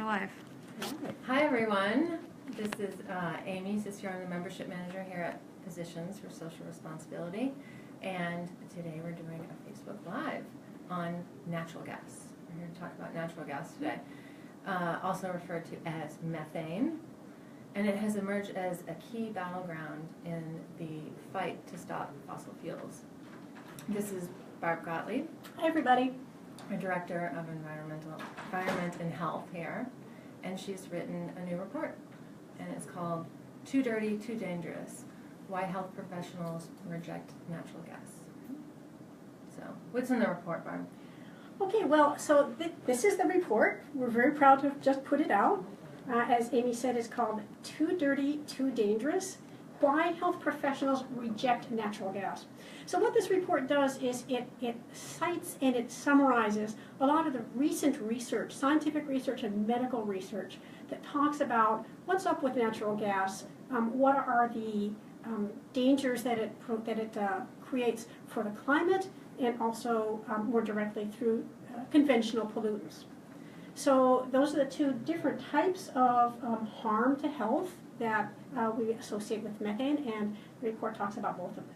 We're live. Hi everyone, this is Amy Cicero. I'm the membership manager here at Physicians for Social Responsibility, and today we're doing a Facebook Live on natural gas. We're here to talk about natural gas today, also referred to as methane, and it has emerged as a key battleground in the fight to stop fossil fuels. This is Barb Gottlieb. Hi everybody. Our Director of Environment and Health here, and she's written a new report, and it's called Too Dirty, Too Dangerous, Why Health Professionals Reject Natural Gas. So, what's in the report, Barb? Okay, well, so this is the report. We're very proud to have just put it out. As Amy said, it's called Too Dirty, Too Dangerous, Why Health Professionals Reject Natural Gas. So what this report does is it cites and it summarizes a lot of the recent research, scientific research and medical research that talks about what's up with natural gas, what are the dangers that it creates for the climate, and also more directly through conventional pollutants. So those are the two different types of harm to health that we associate with methane, and the report talks about both of them.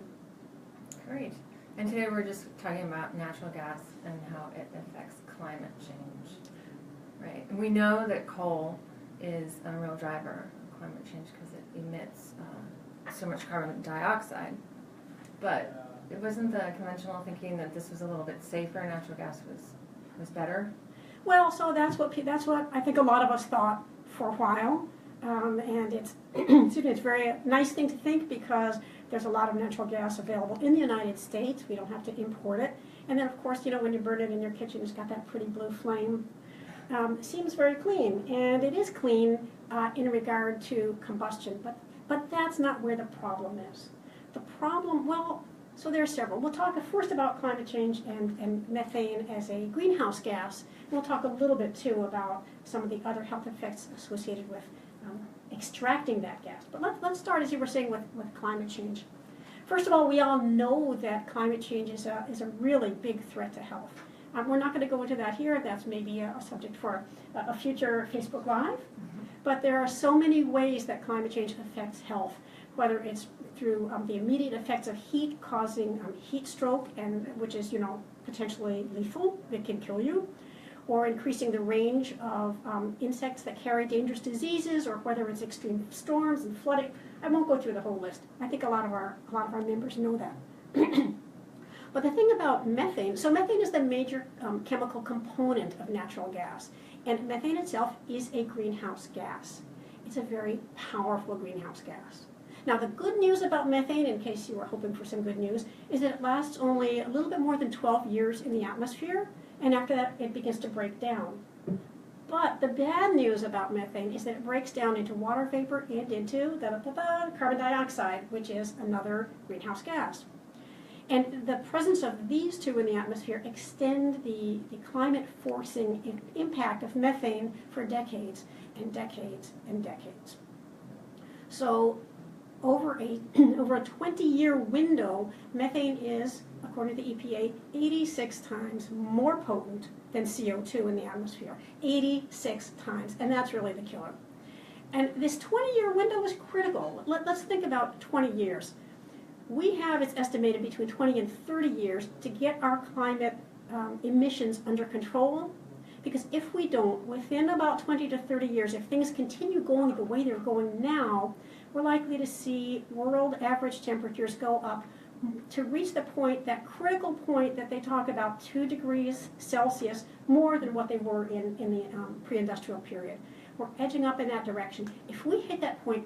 Great. And today we're just talking about natural gas and how it affects climate change. Right. And we know that coal is a real driver of climate change because it emits so much carbon dioxide. But it wasn't the conventional thinking that this was a little bit safer, natural gas was better? Well, so that's what I think a lot of us thought for a while, and it's it's a very nice thing to think because there's a lot of natural gas available in the United States. We don't have to import it, and then of course, you know, when you burn it in your kitchen, it's got that pretty blue flame. Seems very clean, and it is clean in regard to combustion, but that's not where the problem is. The problem, well. So there are several. We'll talk first about climate change and methane as a greenhouse gas. We'll talk a little bit too about some of the other health effects associated with extracting that gas. But let's start, as you were saying, with climate change. First of all, we all know that climate change is a really big threat to health. We're not going to go into that here. That's maybe a subject for a future Facebook Live. But there are so many ways that climate change affects health, whether it's through the immediate effects of heat causing heat stroke, and which is, you know, potentially lethal. It can kill you, or increasing the range of insects that carry dangerous diseases, or whether it's extreme storms and flooding. I won't go through the whole list. I think a lot of our members know that. But the thing about methane, so methane is the major chemical component of natural gas, and methane itself is a greenhouse gas. It's a very powerful greenhouse gas. Now, the good news about methane, in case you were hoping for some good news, is that it lasts only a little bit more than 12 years in the atmosphere, and after that, it begins to break down. But the bad news about methane is that it breaks down into water vapor and into carbon dioxide, which is another greenhouse gas. And the presence of these two in the atmosphere extend the climate-forcing impact of methane for decades and decades and decades. So, over a 20-year window, methane is, according to the EPA, 86 times more potent than CO2 in the atmosphere. 86 times, and that's really the killer. And this 20-year window is critical. Let's think about 20 years. We have, it's estimated, between 20 and 30 years to get our climate emissions under control. Because if we don't, within about 20 to 30 years, if things continue going the way they're going now, we're likely to see world average temperatures go up to reach the point, that critical point that they talk about, 2 degrees Celsius, more than what they were in the pre-industrial period. We're edging up in that direction. If we hit that point,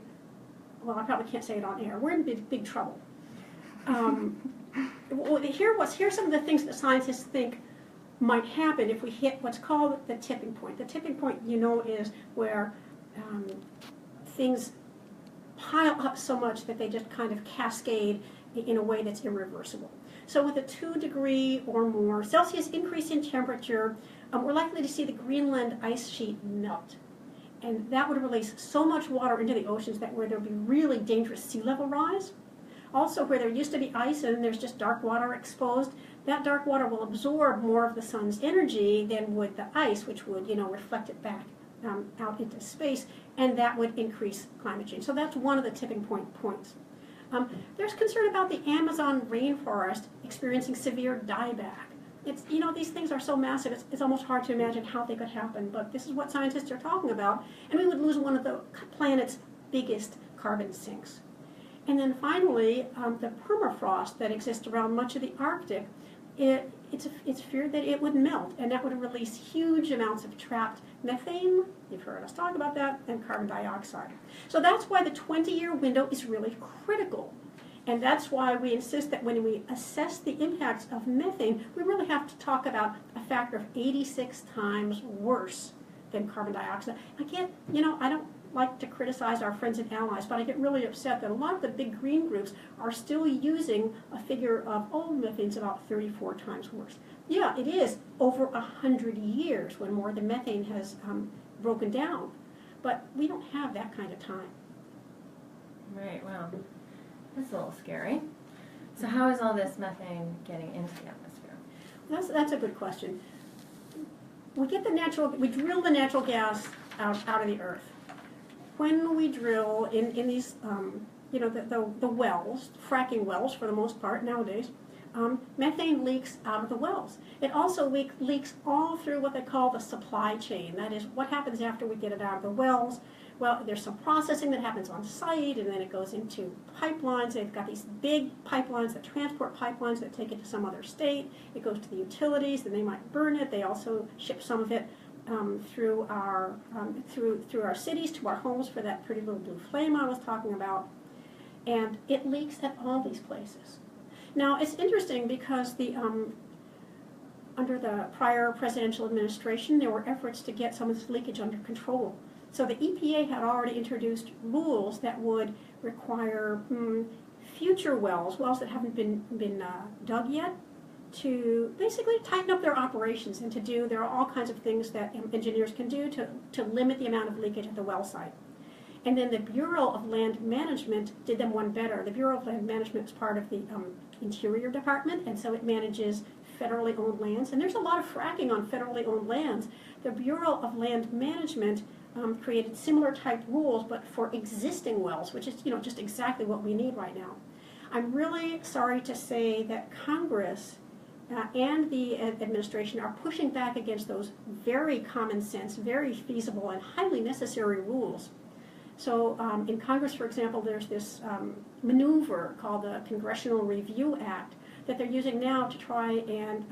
well, I probably can't say it on air, we're in big trouble. Here's some of the things that scientists think might happen if we hit what's called the tipping point. The tipping point, you know, is where things pile up so much that they just kind of cascade in a way that's irreversible. So with a 2 degree or more Celsius increase in temperature, we're likely to see the Greenland ice sheet melt. And that would release so much water into the oceans that where there would be really dangerous sea level rise. Also, where there used to be ice and there's just dark water exposed, that dark water will absorb more of the sun's energy than would the ice, which would, you know, reflect it back out into space, and that would increase climate change. So that's one of the tipping points. There's concern about the Amazon rainforest experiencing severe dieback. It's, these things are so massive, it's almost hard to imagine how they could happen, but this is what scientists are talking about, and we would lose one of the planet's biggest carbon sinks. And then finally, the permafrost that exists around much of the Arctic, it's feared that it would melt, and that would release huge amounts of trapped methane, you've heard us talk about that, and carbon dioxide. So that's why the 20-year window is really critical. And that's why we insist that when we assess the impacts of methane, we really have to talk about a factor of 86 times worse than carbon dioxide. I don't like to criticize our friends and allies, but I get really upset that a lot of the big green groups are still using a figure of, methane's about 34 times worse. Yeah, it is over 100 years when more of the methane has broken down, but we don't have that kind of time. Right, well, that's a little scary. So how is all this methane getting into the atmosphere? That's a good question. We drill the natural gas out of the earth. When we drill in these, the wells, fracking wells for the most part nowadays, methane leaks out of the wells. It also leaks all through what they call the supply chain. That is, what happens after we get it out of the wells. Well, there's some processing that happens on site, and then it goes into pipelines. They've got these big pipelines, the transport pipelines that take it to some other state. It goes to the utilities, then they might burn it. They also ship some of it through our cities to our homes for that pretty little blue flame I was talking about. And it leaks at all these places. Now, it's interesting because under the prior presidential administration, there were efforts to get some of this leakage under control. So the EPA had already introduced rules that would require future wells that haven't been dug yet, to basically tighten up their operations and there are all kinds of things that engineers can do to limit the amount of leakage at the well site. And then the Bureau of Land Management did them one better. The Bureau of Land Management is part of the Interior Department, and so it manages federally owned lands. And there's a lot of fracking on federally owned lands. The Bureau of Land Management created similar type rules, but for existing wells, which is just exactly what we need right now. I'm really sorry to say that Congress and the administration are pushing back against those very common sense, very feasible, and highly necessary rules. So in Congress, for example, there's this maneuver called the Congressional Review Act that they're using now to try and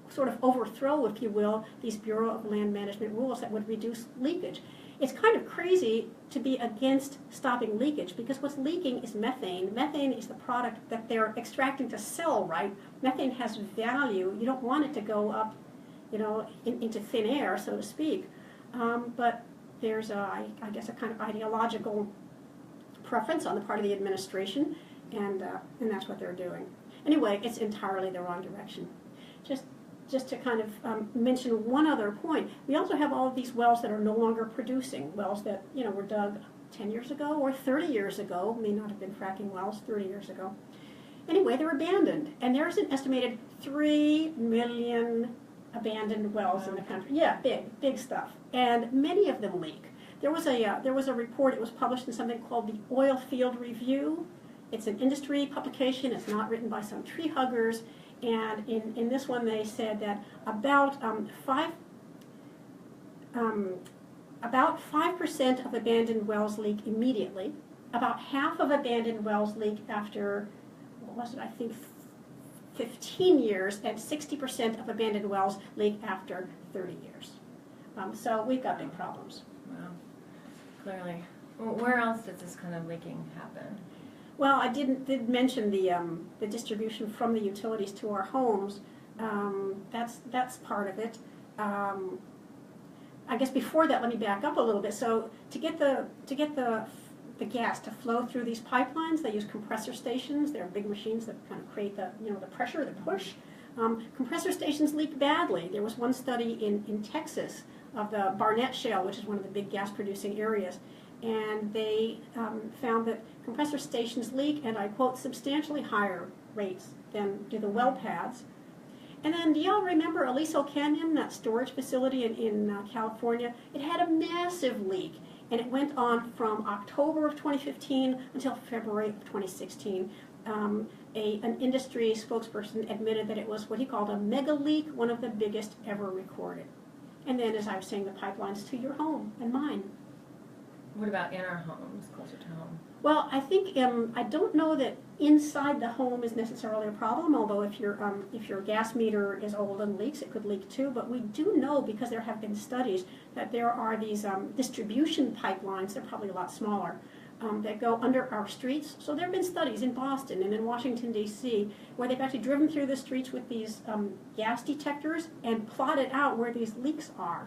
sort of overthrow, if you will, these Bureau of Land Management rules that would reduce leakage. It's kind of crazy to be against stopping leakage because what's leaking is methane. Methane is the product that they're extracting to sell, right? Methane has value. You don't want it to go up, into thin air, so to speak. But there's, I guess, a kind of ideological preference on the part of the administration, and that's what they're doing. Anyway, it's entirely the wrong direction. Just to kind of mention one other point, we also have all of these wells that are no longer producing, wells that were dug 10 years ago or 30 years ago, may not have been fracking wells 30 years ago. Anyway, they're abandoned, and there's an estimated 3 million abandoned wells in the country. Yeah, big stuff, and many of them leak. There was a report. It was published in something called the Oil Field Review. It's an industry publication. It's not written by some tree huggers. And in this one, they said that about 5% of abandoned wells leak immediately. About half of abandoned wells leak after, 15 years, and 60% of abandoned wells leak after 30 years. So we've got big problems. Wow, clearly. Well, where else does this kind of leaking happen? Well, I did mention the distribution from the utilities to our homes. That's part of it. I guess before that, let me back up a little bit. So to get the gas to flow through these pipelines, they use compressor stations. They're big machines that kind of create the pressure, the push. Compressor stations leak badly. There was one study in Texas of the Barnett Shale, which is one of the big gas producing areas. And they found that compressor stations leak, and I quote, substantially higher rates than do the well pads. And then do y'all remember Aliso Canyon, that storage facility in California? It had a massive leak, and it went on from October of 2015 until February of 2016. An industry spokesperson admitted that it was what he called a mega leak, one of the biggest ever recorded. And then, as I was saying, the pipelines to your home and mine. What about in our homes, closer to home? Well, I think I don't know that inside the home is necessarily a problem. Although if your gas meter is old and leaks, it could leak too. But we do know, because there have been studies, that there are these distribution pipelines. They're probably a lot smaller. That go under our streets. So there have been studies in Boston and in Washington, D.C., where they've actually driven through the streets with these gas detectors and plotted out where these leaks are.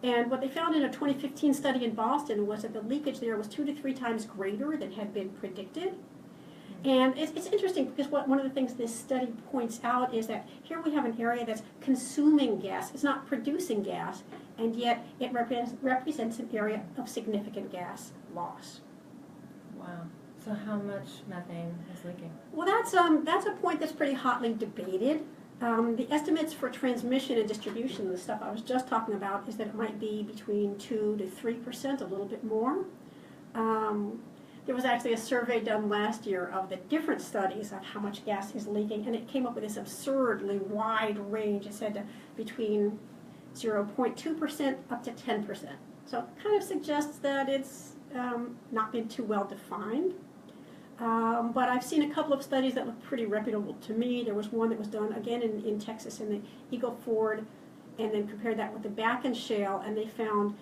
And what they found in a 2015 study in Boston was that the leakage there was 2 to 3 times greater than had been predicted. And it's interesting because one of the things this study points out is that here we have an area that's consuming gas. It's not producing gas, and yet it represents an area of significant gas loss. Wow. So how much methane is leaking? Well, that's a point that's pretty hotly debated. The estimates for transmission and distribution, the stuff I was just talking about, is that it might be between 2 to 3%, a little bit more. There was actually a survey done last year of the different studies of how much gas is leaking, and it came up with this absurdly wide range. It said between 0.2% up to 10%. So it kind of suggests that it's not been too well defined. But I've seen a couple of studies that look pretty reputable to me. There was one that was done again in Texas in the Eagle Ford, and then compared that with the Bakken Shale, and they found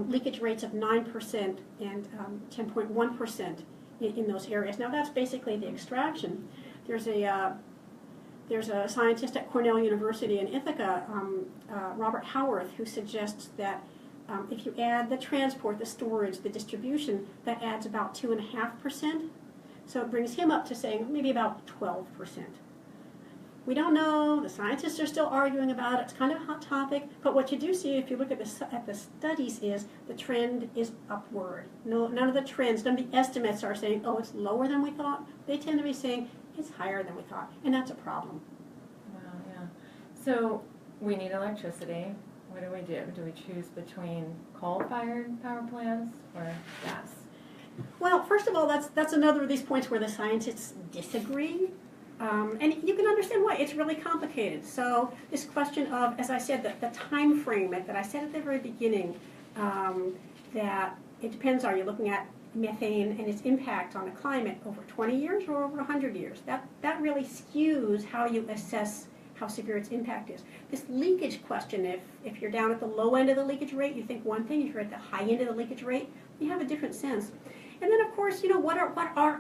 leakage rates of 9% and 10.1% in those areas. Now that's basically the extraction. There's a scientist at Cornell University in Ithaca, Robert Howarth, who suggests that if you add the transport, the storage, the distribution, that adds about 2.5%. So it brings him up to saying maybe about 12%. We don't know. The scientists are still arguing about it. It's kind of a hot topic. But what you do see if you look at the studies is the trend is upward. No, none of the trends, none of the estimates are saying, oh, it's lower than we thought. They tend to be saying it's higher than we thought. And that's a problem. Wow, yeah. So we need electricity. What do we do? Do we choose between coal-fired power plants or gas? Well, first of all, that's another of these points where the scientists disagree. And you can understand why. It's really complicated. So this question of, as I said, the time frame that I said at the very beginning, that it depends, are you looking at methane and its impact on the climate over 20 years or over 100 years? That really skews how you assess how severe its impact is. This leakage question, if you're down at the low end of the leakage rate, you think one thing. If you're at the high end of the leakage rate, you have a different sense. And then, of course, what are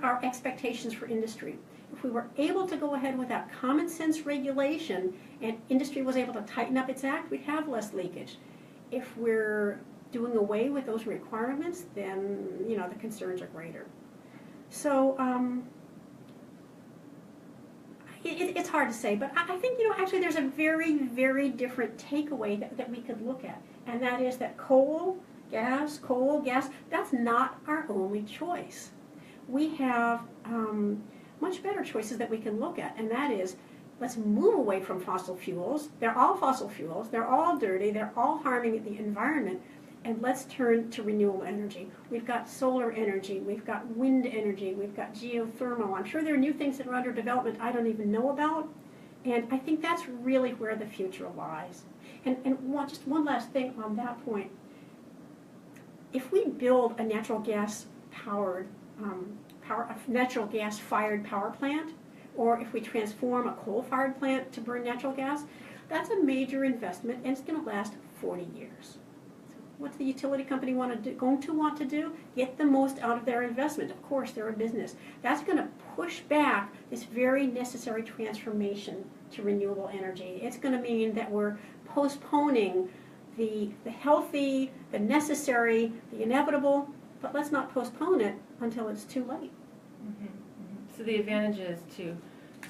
our expectations for industry? If we were able to go ahead with that common sense regulation and industry was able to tighten up its act, we'd have less leakage. If we're doing away with those requirements, then, the concerns are greater. So, it's hard to say, but I think, actually there's a very, very different takeaway that we could look at, and that is that coal, gas, that's not our only choice. We have much better choices that we can look at, and that is, let's move away from fossil fuels. They're all fossil fuels. They're all dirty. They're all harming the environment. And let's turn to renewable energy. We've got solar energy. We've got wind energy. We've got geothermal. I'm sure there are new things that are under development I don't even know about. And I think that's really where the future lies. And just one last thing on that point. If we build a natural gas fired power plant, or if we transform a coal-fired plant to burn natural gas, that's a major investment, and it's going to last 40 years. What's the utility company going to want to do? Get the most out of their investment. Of course, they're a business. That's going to push back this very necessary transformation to renewable energy. It's going to mean that we're postponing the healthy, the necessary, the inevitable, but let's not postpone it until it's too late. Mm-hmm, mm-hmm. So the advantages to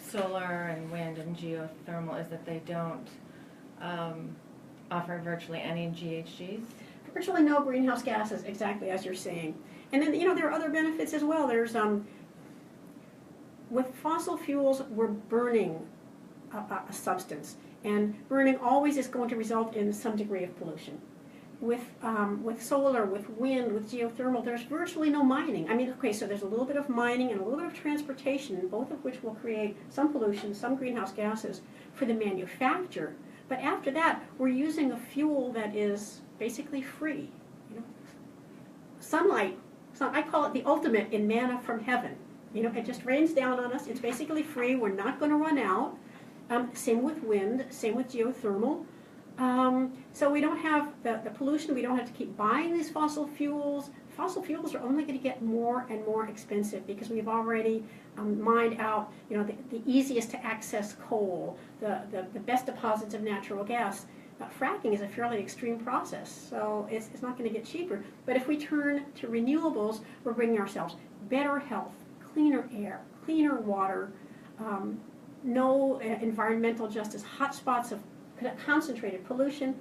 solar and wind and geothermal is that they don't offer virtually any GHGs? Virtually no greenhouse gases, exactly as you're saying. And then, there are other benefits as well. There's, with fossil fuels, we're burning a substance. And burning always is going to result in some degree of pollution. With solar, with wind, with geothermal, there's virtually no mining. I mean, okay, so there's a little bit of mining and a little bit of transportation, both of which will create some pollution, some greenhouse gases for the manufacture. But after that, we're using a fuel that is basically free. You know, sunlight, I call it the ultimate in manna from heaven. You know, it just rains down on us. It's basically free. We're not going to run out. Same with wind, same with geothermal. So we don't have the pollution, we don't have to keep buying these fossil fuels. Fossil fuels are only going to get more and more expensive because we've already mined out, you know, the easiest to access coal, the best deposits of natural gas. Fracking is a fairly extreme process, so it's not going to get cheaper. But if we turn to renewables, we're bringing ourselves better health, cleaner air, cleaner water, no environmental justice hotspots of concentrated pollution,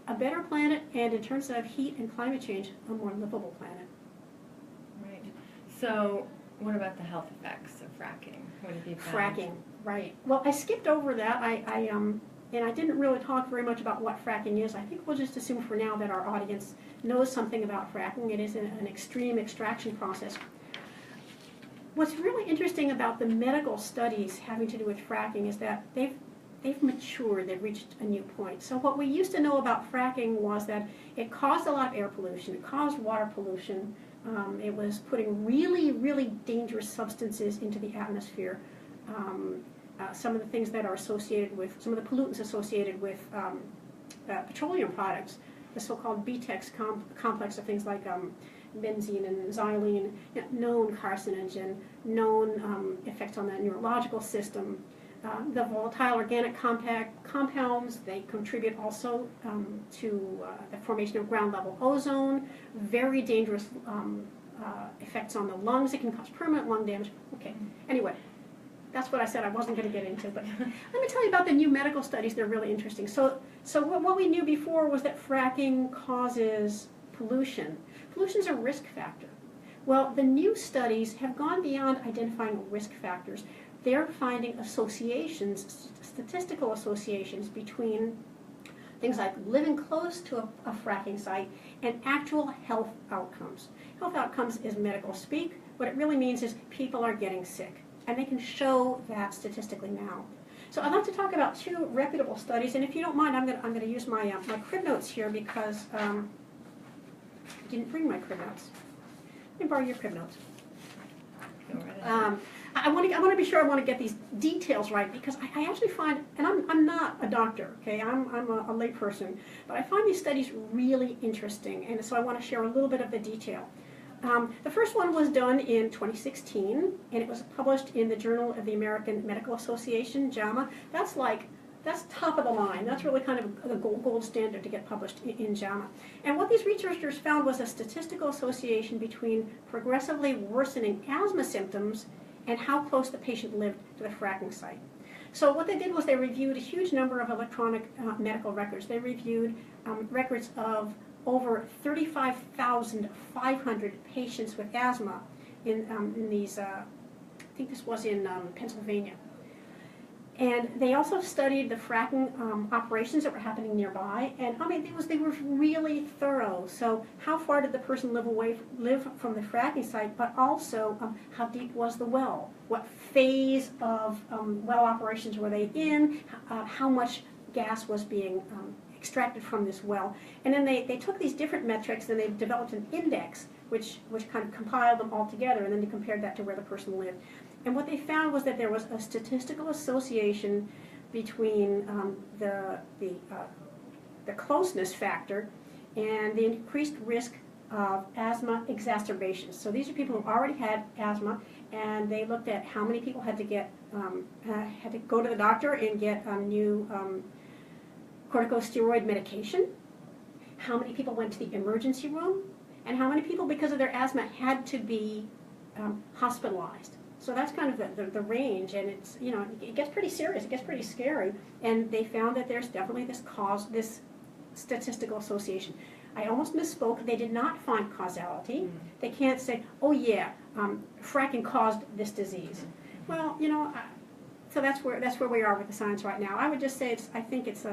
a better planet, and in terms of heat and climate change, a more livable planet. Right. So what about the health effects of fracking? What have you found? Fracking, right. Well, I skipped over that. And I didn't really talk very much about what fracking is. I think we'll just assume for now that our audience knows something about fracking. It is an extreme extraction process. What's really interesting about the medical studies having to do with fracking is that they've matured, they've reached a new point. So what we used to know about fracking was that it caused a lot of air pollution, it caused water pollution, it was putting really, really dangerous substances into the atmosphere. Some of the things that are associated with, some of the pollutants associated with petroleum products, the so-called BTEX complex of things like benzene and xylene, you know, known carcinogen, known effects on the neurological system. The volatile organic compounds, they contribute also to the formation of ground-level ozone, very dangerous effects on the lungs. It can cause permanent lung damage. Okay, anyway, that's what I said I wasn't going to get into, but let me tell you about the new medical studies. They're really interesting. So what we knew before was that fracking causes pollution. Pollution is a risk factor. Well, the new studies have gone beyond identifying risk factors. They're finding associations, statistical associations between things like living close to a fracking site and actual health outcomes. Health outcomes is medical speak. What it really means is people are getting sick, and they can show that statistically now. So I'd like to talk about two reputable studies, and if you don't mind, I'm going to use my crib notes here because I didn't bring my crib notes. Let me borrow your crib notes. Go right ahead. I want to be sure I want to get these details right because I actually find, and I'm not a doctor, okay, I'm a lay person, but I find these studies really interesting, and so I want to share a little bit of the detail. The first one was done in 2016, and it was published in the Journal of the American Medical Association, JAMA. That's top of the line. That's really kind of the gold standard to get published in JAMA. And what these researchers found was a statistical association between progressively worsening asthma symptoms and how close the patient lived to the fracking site. So what they did was they reviewed a huge number of electronic medical records. They reviewed records of over 35,500 patients with asthma in these, I think this was in Pennsylvania. And they also studied the fracking operations that were happening nearby, and I mean, they were really thorough. So how far did the person live from the fracking site, but also how deep was the well? What phase of well operations were they in? How much gas was being extracted from this well? And then they took these different metrics and they developed an index which kind of compiled them all together, and then they compared that to where the person lived. And what they found was that there was a statistical association between the closeness factor and the increased risk of asthma exacerbations. So these are people who already had asthma, and they looked at how many people had to go to the doctor and get new corticosteroid medication, how many people went to the emergency room, and how many people, because of their asthma, had to be hospitalized. So that's kind of the range, and it's, you know, it gets pretty serious, it gets pretty scary, and they found that there's definitely this statistical association. I almost misspoke. They did not find causality. They can't say, oh yeah, fracking caused this disease. Well, you know, so that's where we are with the science right now. I would just say I think it's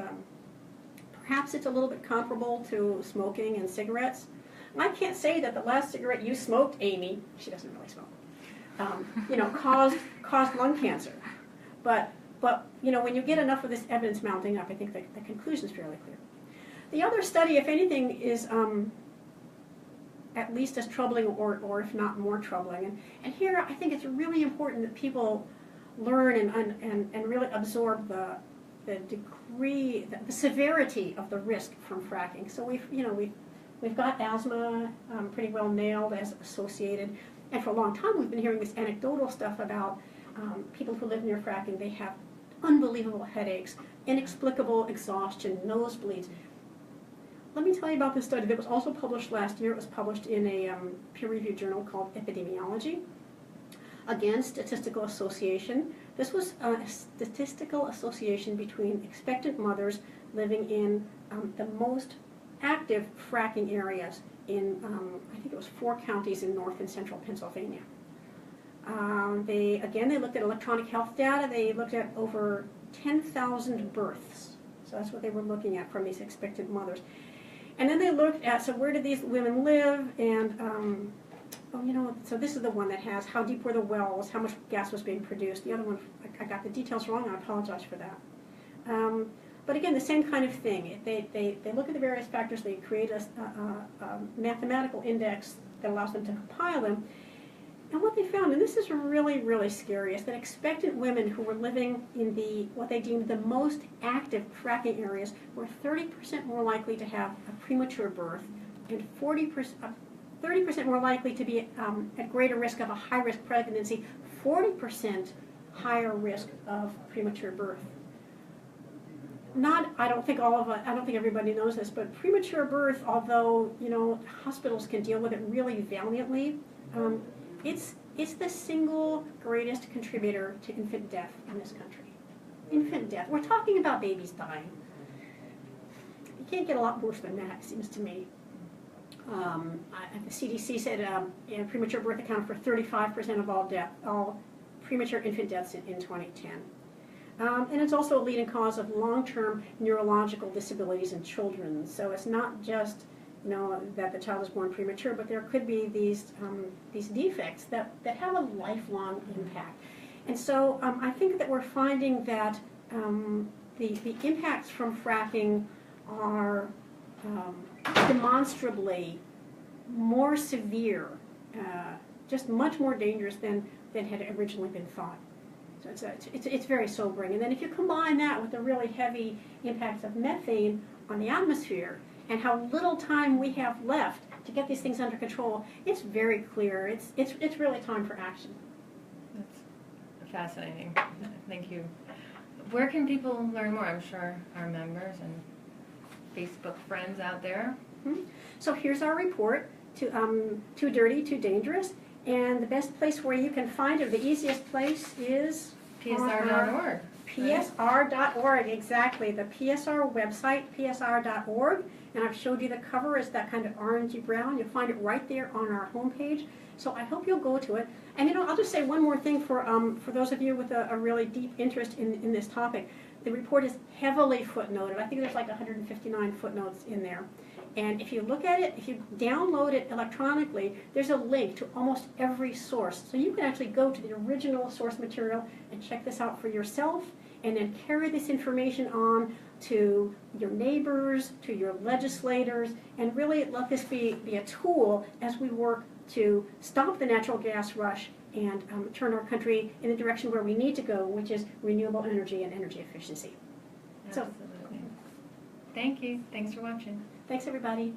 perhaps it's a little bit comparable to smoking and cigarettes. I can't say that the last cigarette you smoked, Amy, she doesn't really smoke, caused lung cancer. But when you get enough of this evidence mounting up, I think the conclusion is fairly clear. The other study, if anything, is at least as troubling or if not more troubling. And here I think it's really important that people learn and really absorb the degree, the severity of the risk from fracking. So we've got asthma pretty well nailed as associated, and for a long time we've been hearing this anecdotal stuff about people who live near fracking. They have unbelievable headaches, inexplicable exhaustion, nosebleeds. Let me tell you about this study that was also published last year. It was published in a peer-reviewed journal called Epidemiology. Again, statistical association. This was a statistical association between expectant mothers living in the most active fracking areas in, I think it was 4 counties in north and central Pennsylvania. They looked at electronic health data. They looked at over 10,000 births. So that's what they were looking at from these expectant mothers. And then they looked at, so where did these women live, and so this is the one that has how deep were the wells, how much gas was being produced. The other one, I got the details wrong, I apologize for that. But again, the same kind of thing. They look at the various factors, they create a mathematical index that allows them to compile them. And what they found, and this is really, really scary, is that expectant women who were living in what they deemed the most active fracking areas were 30% more likely to have a premature birth and 30% more likely to be at greater risk of a high-risk pregnancy, 40% higher risk of premature birth. I don't think everybody knows this, but premature birth, although hospitals can deal with it really valiantly, it's the single greatest contributor to infant death in this country. Infant death. We're talking about babies dying. You can't get a lot worse than that, it seems to me. The CDC said premature birth accounted for 35% of all premature infant deaths in 2010. And it's also a leading cause of long-term neurological disabilities in children. So it's not just that the child is born premature, but there could be these defects that have a lifelong impact. And so I think that we're finding that the impacts from fracking are demonstrably more severe, just much more dangerous than had originally been thought. So it's very sobering. And then if you combine that with the really heavy impacts of methane on the atmosphere and how little time we have left to get these things under control, it's very clear. It's really time for action. That's fascinating. Thank you. Where can people learn more? I'm sure our members and Facebook friends out there. Mm-hmm. So here's our report, Too Dirty, Too Dangerous. And the best place where you can find it, the easiest place is PSR.org. PSR.org, exactly. The PSR website, PSR.org. And I've showed you the cover is that kind of orangey brown. You'll find it right there on our homepage. So I hope you'll go to it. And I'll just say one more thing for those of you with a really deep interest in this topic. The report is heavily footnoted. I think there's like 159 footnotes in there. And if you look at it, if you download it electronically, there's a link to almost every source. So you can actually go to the original source material and check this out for yourself, and then carry this information on to your neighbors, to your legislators, and really let this be a tool as we work to stop the natural gas rush and turn our country in the direction where we need to go, which is renewable energy and energy efficiency. Absolutely. Thank you. Thanks for watching. Thanks, everybody.